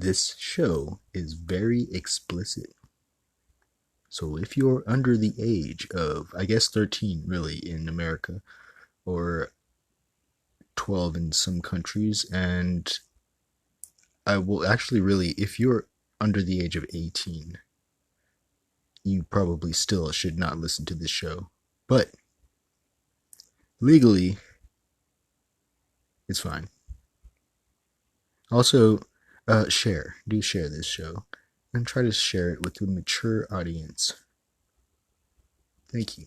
this show is very explicit. So if you're under the age of, I guess 13 really in America, or 12 in some countries, and I will actually really, if you're under the age of 18, you probably still should not listen to this show. But legally, it's fine. Also, do share this show, and try to share it with a mature audience. Thank you.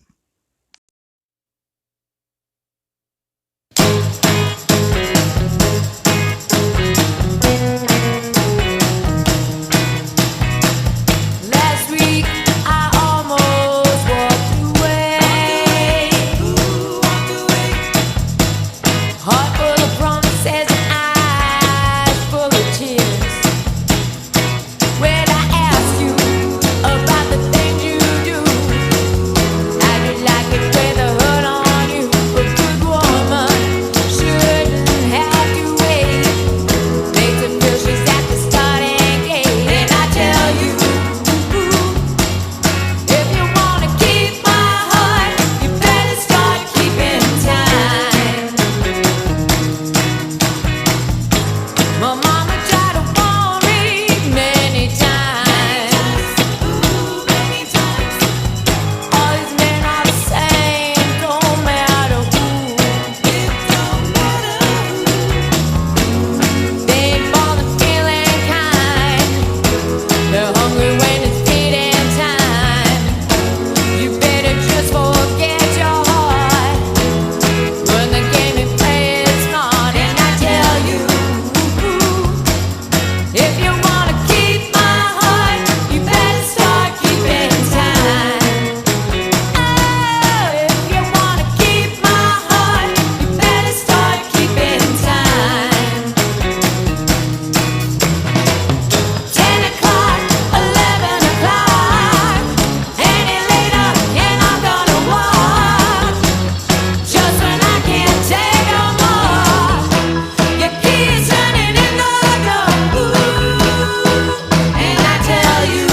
Last week I almost walked away. Heart full of promises, eyes full of tears. When I ask you about the things you do, how you like it with a hood on you? A good woman shouldn't have to wait. Makes her feel she's at the starting gate. And I tell you, if you wanna keep my heart, you better start keeping time. My mama tried to warn me many times. All these men are the same, don't matter who. They ain't born to feeling kind. They're hungry when it's feeding time. You better just forget your heart. Learn the game and play it smart. And I tell you, if you wanna keep my heart, you better start keeping time. Oh, if you wanna keep my heart, you better start keeping time. 10 o'clock, 11 o'clock, any later and I'm gonna walk. Just when I can't take no more, your key is turning in the door. And I tell you,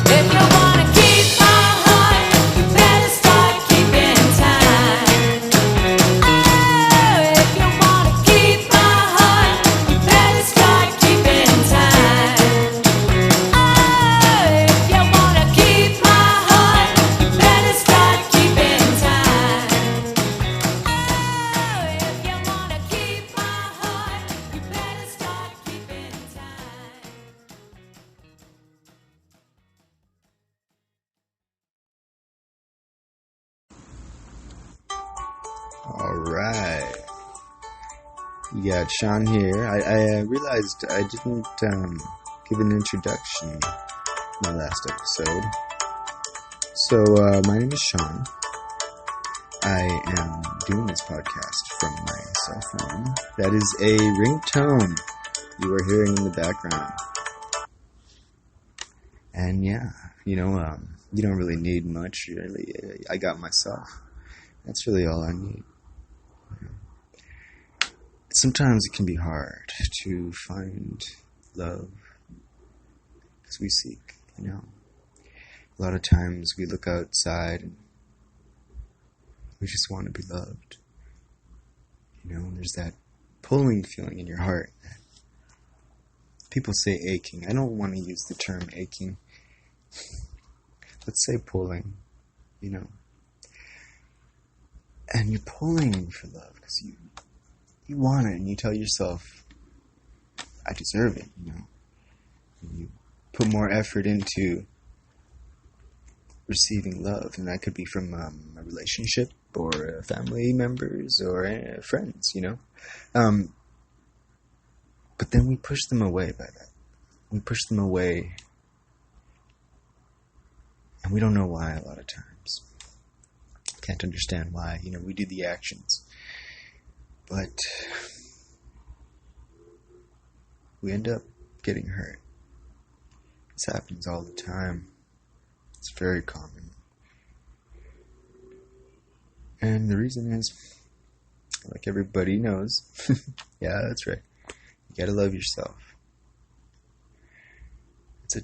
if you wanna keep my heart, you better start keeping time. Oh, if you wanna keep my heart, you better start keeping time. Oh, if you wanna keep my heart, you better start keeping time. Oh, if you wanna keep my heart, you better start keeping time. Alright. You got Sean here. I realized I didn't give an introduction in my last episode. So, my name is Sean. I am doing this podcast from my cell phone. That is a ringtone you are hearing in the background. And yeah, you don't really need much, really. I got myself. That's really all I need. Sometimes it can be hard to find love as we seek, A lot of times we look outside and we just want to be loved. There's that pulling feeling in your heart. People say aching. I don't want to use the term aching. Let's say pulling, And you're pulling for love because you want it, and you tell yourself, I deserve it, And you put more effort into receiving love, and that could be from a relationship, or family members, or friends, But then we push them away by that. We push them away, and we don't know why a lot of times. Can't understand why, we do the actions. But we end up getting hurt. This happens all the time. It's very common. And the reason is, like everybody knows, yeah, that's right. You gotta love yourself. It's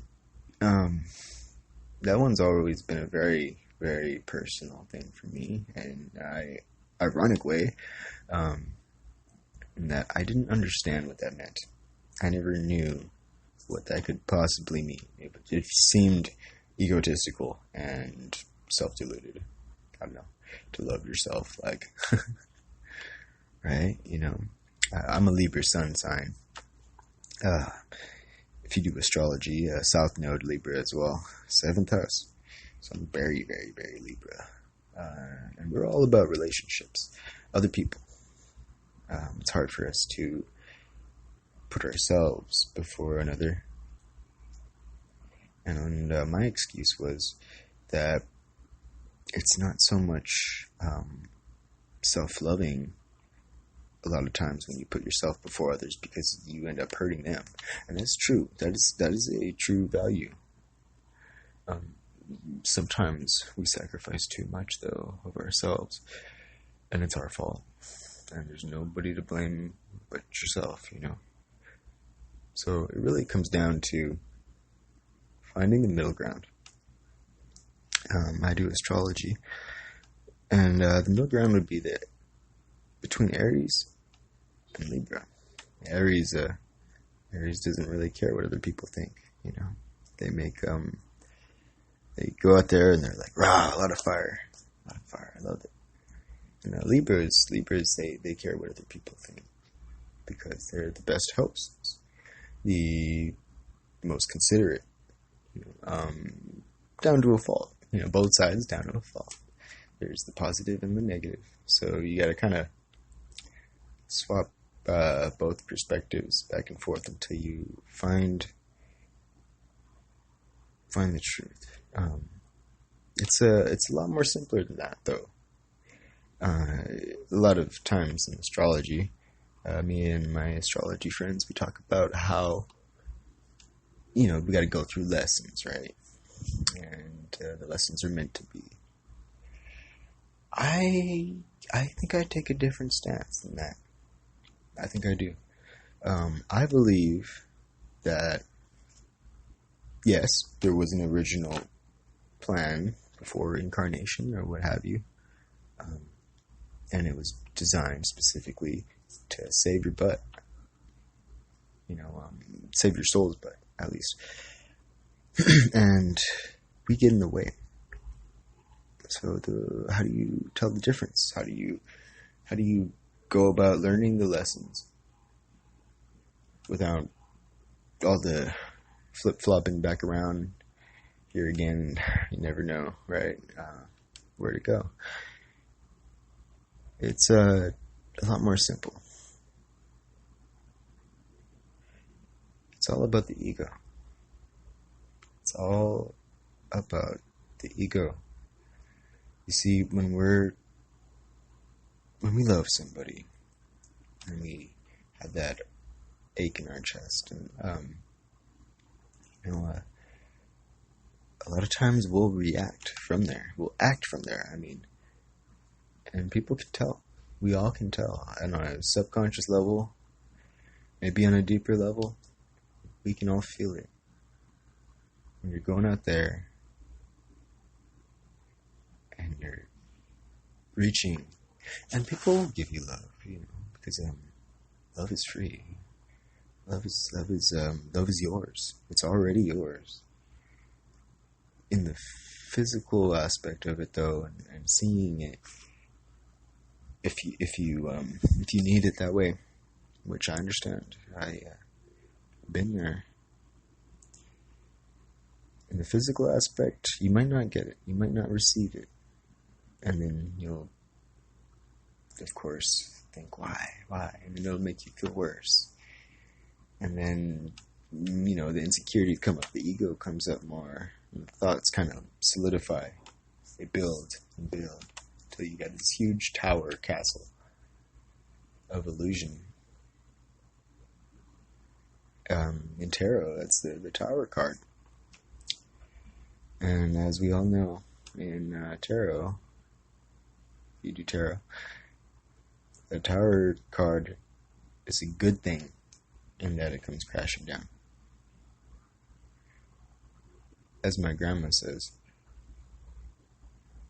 that one's always been a very, very personal thing for me, and ironic way, in that I didn't understand what that meant. I never knew what that could possibly mean. It seemed egotistical and self-deluded. I don't know, to love yourself, like, right? I'm a Libra sun sign. If you do astrology, South Node Libra as well, 7th house. So I'm very, very, very Libra. And we're all about relationships, other people. It's hard for us to put ourselves before another. And my excuse was that it's not so much self-loving a lot of times when you put yourself before others, because you end up hurting them. And that's true. That is a true value. Sometimes we sacrifice too much, though, of ourselves, and it's our fault. And there's nobody to blame but yourself, So it really comes down to finding the middle ground. I do astrology, and the middle ground would be between Aries and Libra. Aries doesn't really care what other people think. They make they go out there and they're like, rah, a lot of fire. I love it. And Libras, they care what other people think, because they're the best hosts, the most considerate, down to a fault. Both sides down to a fault. There's the positive and the negative. So you got to kind of swap both perspectives back and forth until you find the truth. It's a lot more simpler than that, though. A lot of times in astrology, me and my astrology friends, we talk about how, we got to go through lessons, right? And the lessons are meant to be. I think I take a different stance than that. I think I do. I believe that, yes, there was an original plan before incarnation or what have you, and it was designed specifically to save your butt. Save your soul's butt, at least. And we get in the way. So how do you tell the difference? How do you go about learning the lessons without all the flip-flopping back around here again? You never know, right? Where to go. It's a lot more simple. It's all about the ego. It's all about the ego. You see, when we love somebody, and we have that ache in our chest, and a lot of times we'll react from there. We'll act from there. And people can tell. We all can tell. And on a subconscious level, maybe on a deeper level, we can all feel it. When you're going out there and you're reaching, and people will give you love, because love is free. Love is yours. It's already yours. In the physical aspect of it, though, and seeing it, if you need it that way, which I understand, I've been there. In the physical aspect, you might not get it. You might not receive it. And then you'll, of course, think, why? And then it'll make you feel worse. And then, the insecurity come up. The ego comes up more. And the thoughts kind of solidify. They build and build until you got this huge tower castle of illusion. In tarot, that's the tower card. And as we all know, in tarot, if you do tarot, the tower card is a good thing. and that it comes crashing down. As my grandma says,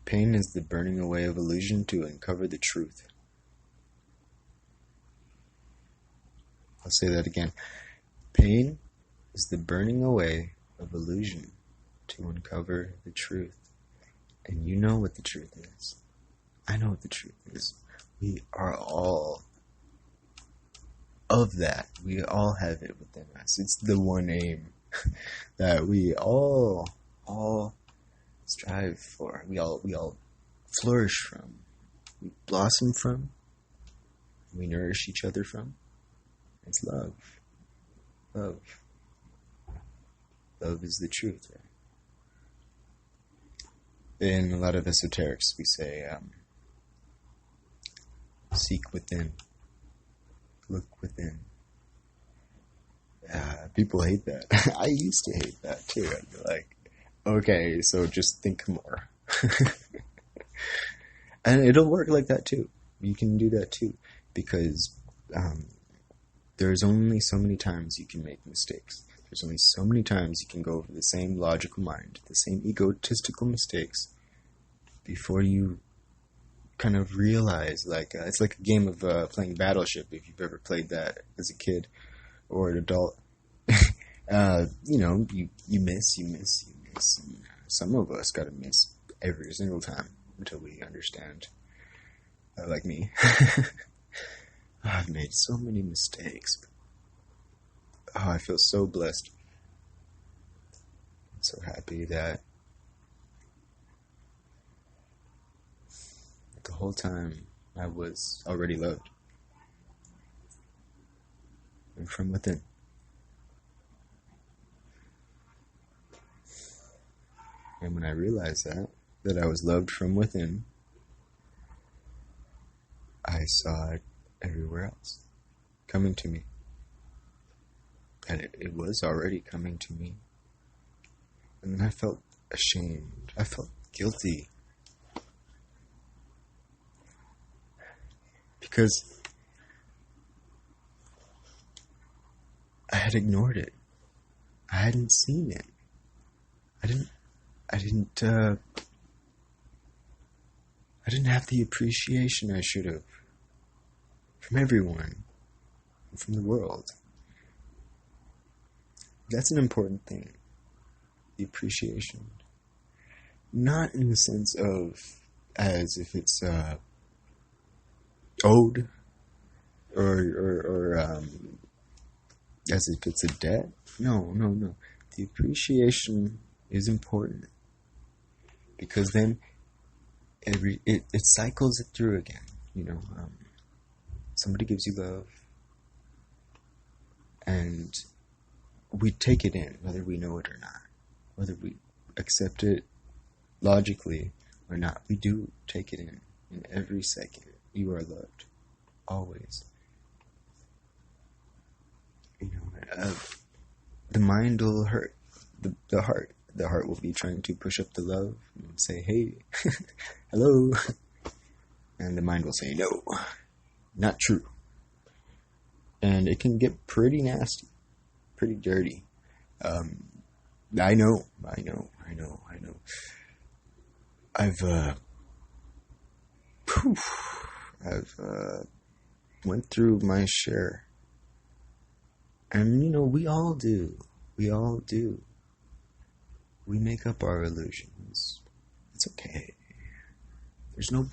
pain is the burning away of illusion to uncover the truth. I'll say that again. Pain is the burning away of illusion to uncover the truth. And you know what the truth is. I know what the truth is. We are all of that. We all have it within us. It's the one aim that we all strive for. We all flourish from. We blossom from. We nourish each other from. It's love. Love. Love is the truth, right? In a lot of esoterics, we say, seek within. Look within. People hate that. I used to hate that too. I'd be like, okay, so just think more. And it'll work like that too. You can do that too. Because there's only so many times you can make mistakes. There's only so many times you can go over the same logical mind, the same egotistical mistakes, before you kind of realize, like, it's like a game of playing Battleship, if you've ever played that as a kid or an adult. You miss. Some of us gotta miss every single time until we understand. Like me. I've made so many mistakes. Oh, I feel so blessed. I'm so happy that the whole time I was already loved. And from within. And when I realized that I was loved from within, I saw it everywhere else, coming to me. And it was already coming to me. And then I felt ashamed. I felt guilty. Because I had ignored it. I hadn't seen it. I didn't have the appreciation I should have from everyone and from the world. That's an important thing. The appreciation. Not in the sense of as if it's owed or as if it's a debt. No. The appreciation is important because then it cycles it through again. Somebody gives you love, and we take it in, whether we know it or not, whether we accept it logically or not. We do take it in every second. You are loved, always. The mind will hurt the heart. The heart will be trying to push up the love and say, hey, hello. And the mind will say, no, not true. And it can get pretty nasty, pretty dirty. I know. I've went through my share. And, we all do. We make up our illusions. It's okay. There's no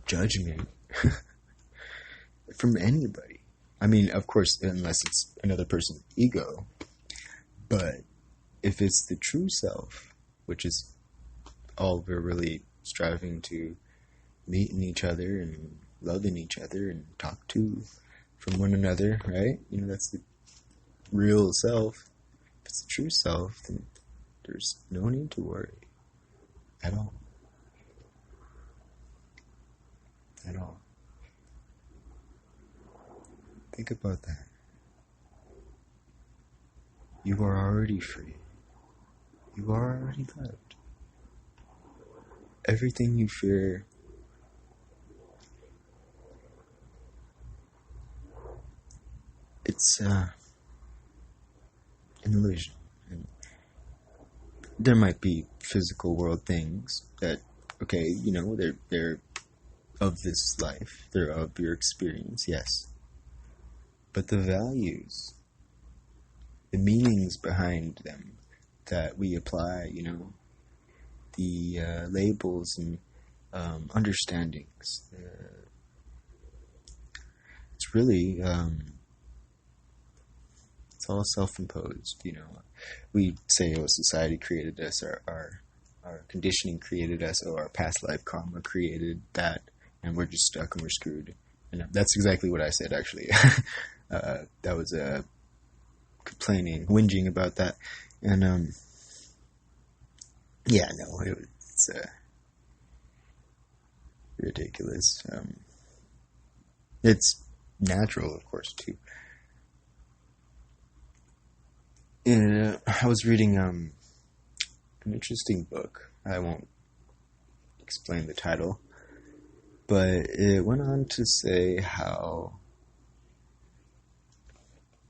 judgment from anybody. I mean, of course, unless it's another person's ego. But if it's the true self, which is all we're really striving to meet in each other and love in each other and talk to from one another, right? That's the real self. If it's the true self, then there's no need to worry at all. At all. Think about that. You are already free. You are already loved. Everything you fear it's an illusion. And there might be physical world things that, okay, they're of this life, they're of your experience, yes. But the values, the meanings behind them that we apply, the labels and understandings, it's really, it's all self-imposed, We say, oh, society created us, our conditioning created us, or our past life karma created that, and we're just stuck and we're screwed. And that's exactly what I said, actually. That was complaining, whinging about that. And, yeah, no, it's ridiculous. It's natural, of course, too. And I was reading an interesting book. I won't explain the title, but it went on to say how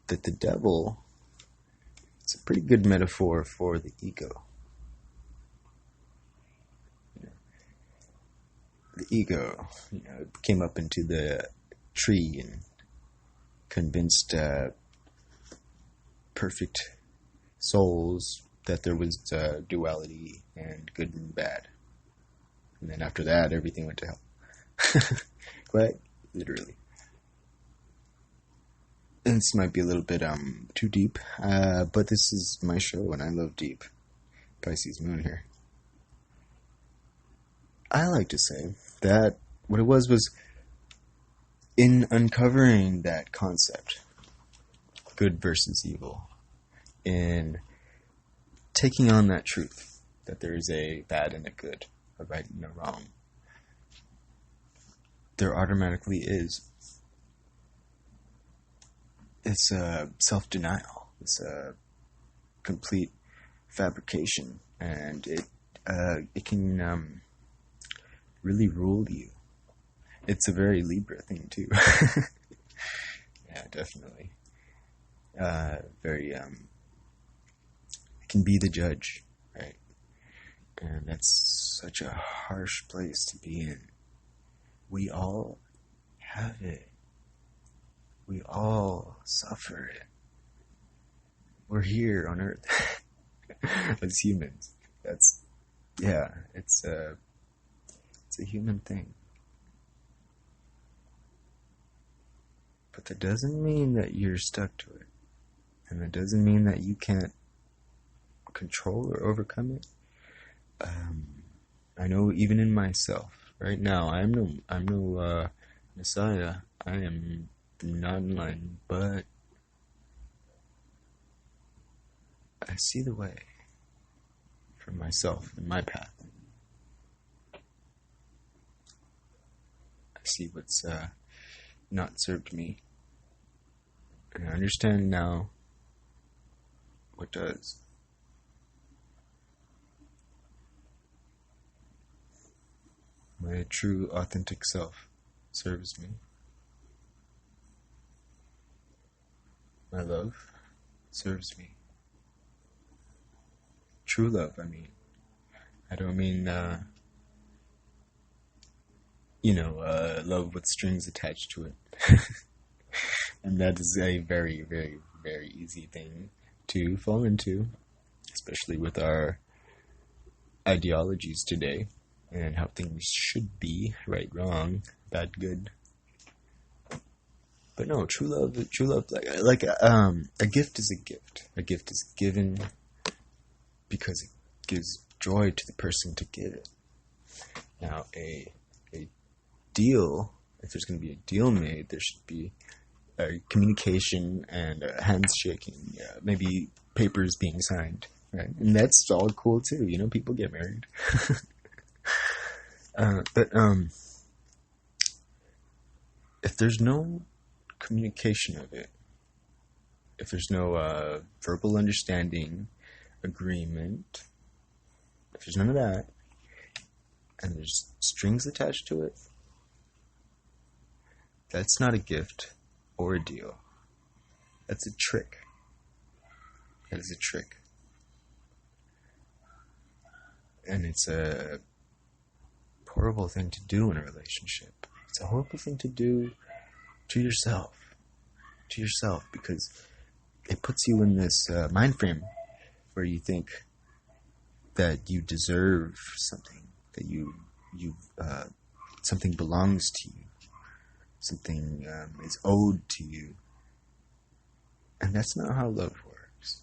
that the devil, it's a pretty good metaphor for the ego. The ego, came up into the tree and convinced perfect souls that there was duality and good and bad. And then after that, everything went to hell. Quite literally. And this might be a little bit too deep, but this is my show and I love deep. Pisces moon here. I like to say that what it was in uncovering that concept, good versus evil, in taking on that truth, that there is a bad and a good, a right and a wrong, there automatically is. It's a self-denial. It's a complete fabrication, and it can really rule you. It's a very Libra thing too. Yeah, definitely. Very it can be the judge, right? And that's such a harsh place to be in. We all have it. We all suffer it. We're here on Earth as humans. It's a human thing. But that doesn't mean that you're stuck to it. And that doesn't mean that you can't control or overcome it. I know even in myself, right now, I'm no messiah. I am not enlightened, but I see the way for myself and my path. I see what's not served me, and I understand now what does. My true, authentic self serves me. My love serves me. True love, I mean. I don't mean, love with strings attached to it. And that is a very, very, very easy thing to fall into, especially with our ideologies today and how things should be, right, wrong, bad, good. But no, true love, like a gift is a gift. A gift is given because it gives joy to the person to give it. Now, a deal, if there's going to be a deal made, there should be a communication and hands shaking, maybe papers being signed, right? And that's all cool too. People get married. But if there's no communication of it, if there's no verbal understanding, agreement, if there's none of that, and there's strings attached to it, that's not a gift or a deal. That's a trick. That is a trick. And it's a horrible thing to do in a relationship. It's a horrible thing to do to yourself. To yourself, because it puts you in this mind frame where you think that you deserve something, that you something belongs to you, something is owed to you, and that's not how love works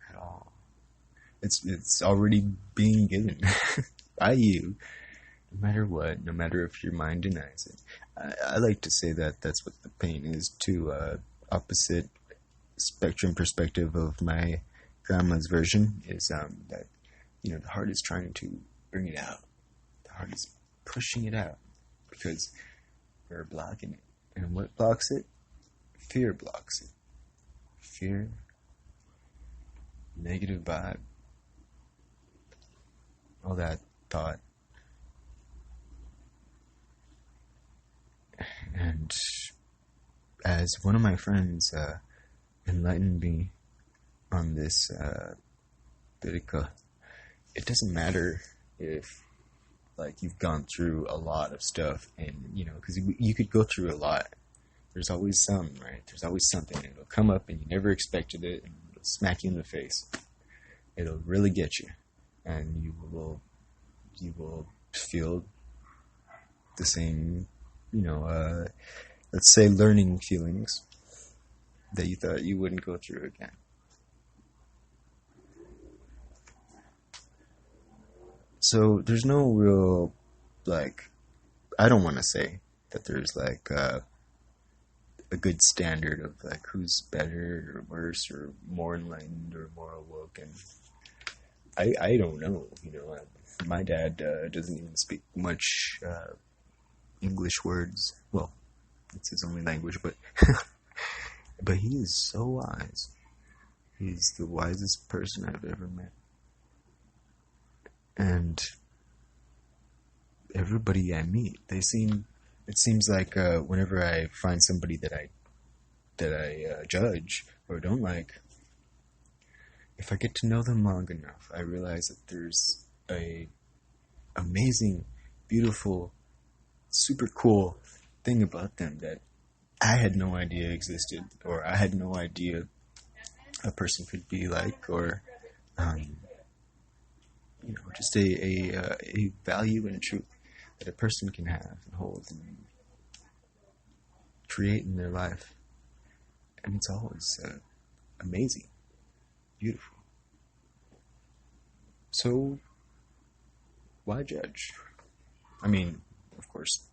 at all. It's already being given by you, no matter what, no matter if your mind denies it. I like to say that that's what the pain is too. Opposite spectrum perspective of my grandma's version is that the heart is trying to bring it out. The heart is pushing it out because we're blocking it. And what blocks it? Fear blocks it. Fear, negative vibe, all that thought. And as one of my friends enlightened me on this it doesn't matter if you've gone through a lot of stuff, and because you could go through a lot. There's always some, right? There's always something. It'll come up and you never expected it, and it'll smack you in the face. It'll really get you, and you will feel the same, let's say learning feelings that you thought you wouldn't go through again. So there's no real, I don't want to say that there's a good standard of who's better or worse or more enlightened or more awoken. I don't know, my dad doesn't even speak much English words. Well, it's his only language, but but he is so wise. He's the wisest person I've ever met. And everybody I meet, it seems like whenever I find somebody that I judge or don't like, if I get to know them long enough, I realize that there's a amazing, beautiful, super cool thing about them that I had no idea existed, or I had no idea a person could be like, or just a value and truth that a person can have and hold and create in their life. And it's always amazing, beautiful. So, why judge? I mean, of course,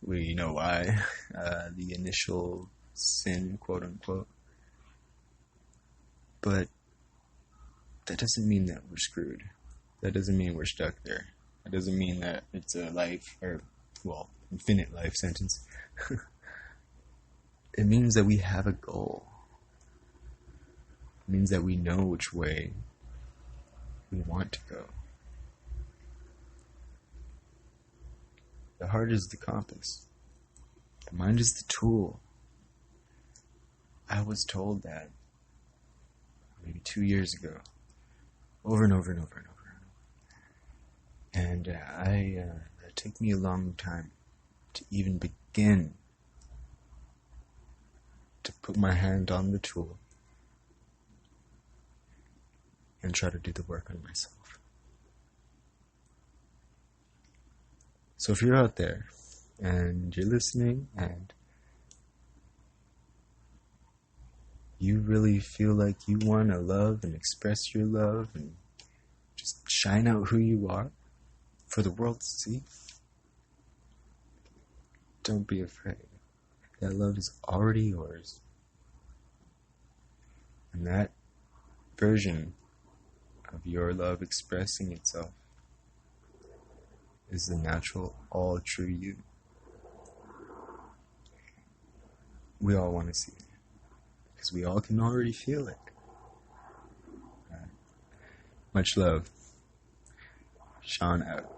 we know why. The initial sin, quote unquote. But that doesn't mean that we're screwed. That doesn't mean we're stuck there. That doesn't mean that it's a infinite life sentence. It means that we have a goal. It means that we know which way we want to go. The heart is the compass. The mind is the tool. I was told that maybe 2 years ago, over and over and over and over. And it took me a long time to even begin to put my hand on the tool and try to do the work on myself. So if you're out there and you're listening and you really feel like you want to love and express your love and just shine out who you are for the world to see, don't be afraid. That love is already yours. And that version of your love expressing itself is the natural, all true you. We all want to see it, because we all can already feel it. Much love. Sean out.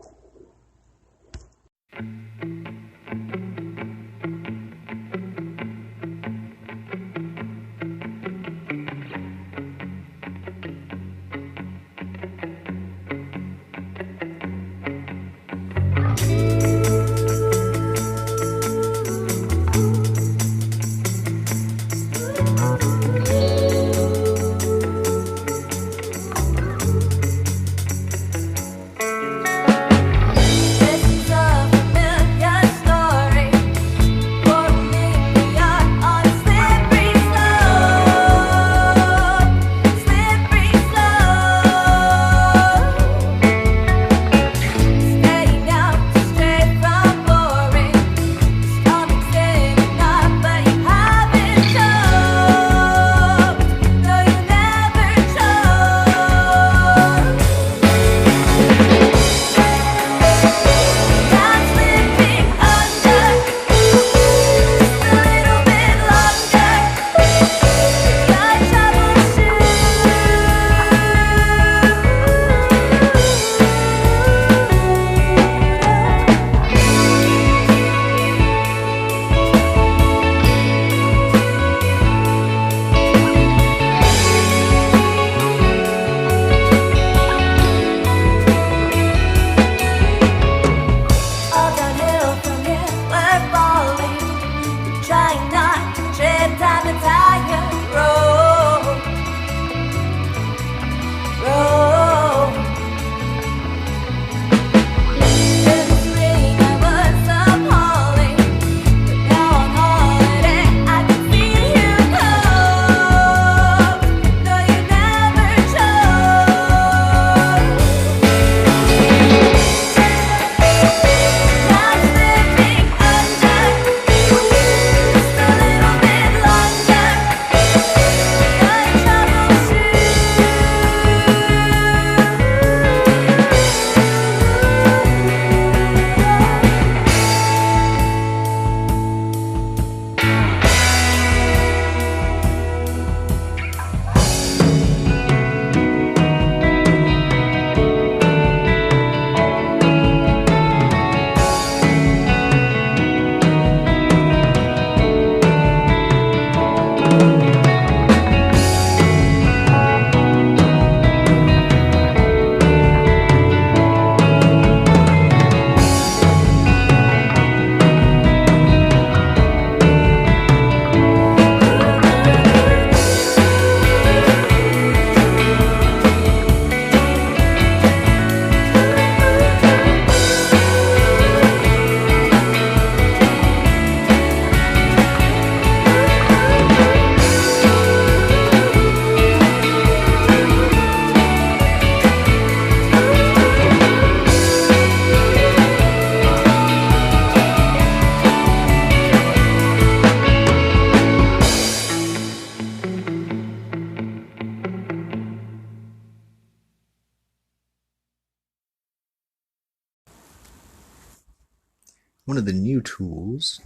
one of the new tools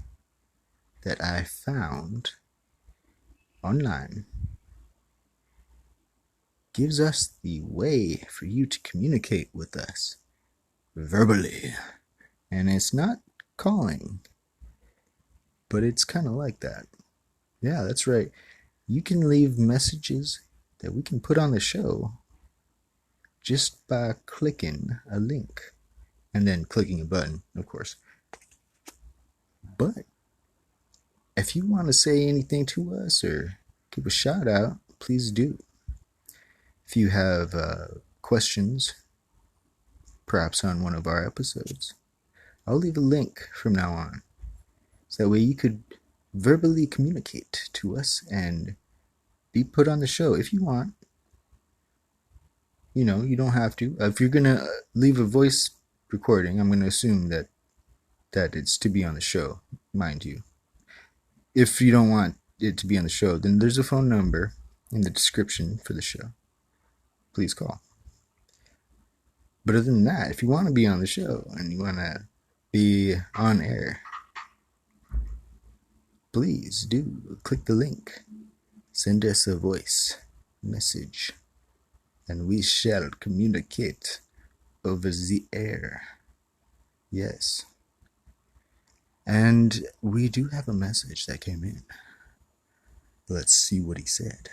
that I found online gives us the way for you to communicate with us verbally. And it's not calling, but it's kind of like that. Yeah, that's right. You can leave messages that we can put on the show just by clicking a link and then clicking a button, of course. But if you want to say anything to us or give a shout out, please do. If you have questions, perhaps on one of our episodes, I'll leave a link from now on. So that way you could verbally communicate to us and be put on the show if you want. You know, you don't have to. If you're going to leave a voice recording, I'm going to assume that it's to be on the show, mind you. If you don't want it to be on the show, then there's a phone number in the description for the show. Please call. But other than that, if you want to be on the show and you want to be on air, please do click the link. Send us a voice message and we shall communicate over the air. Yes. And we do have a message that came in. Let's see what he said.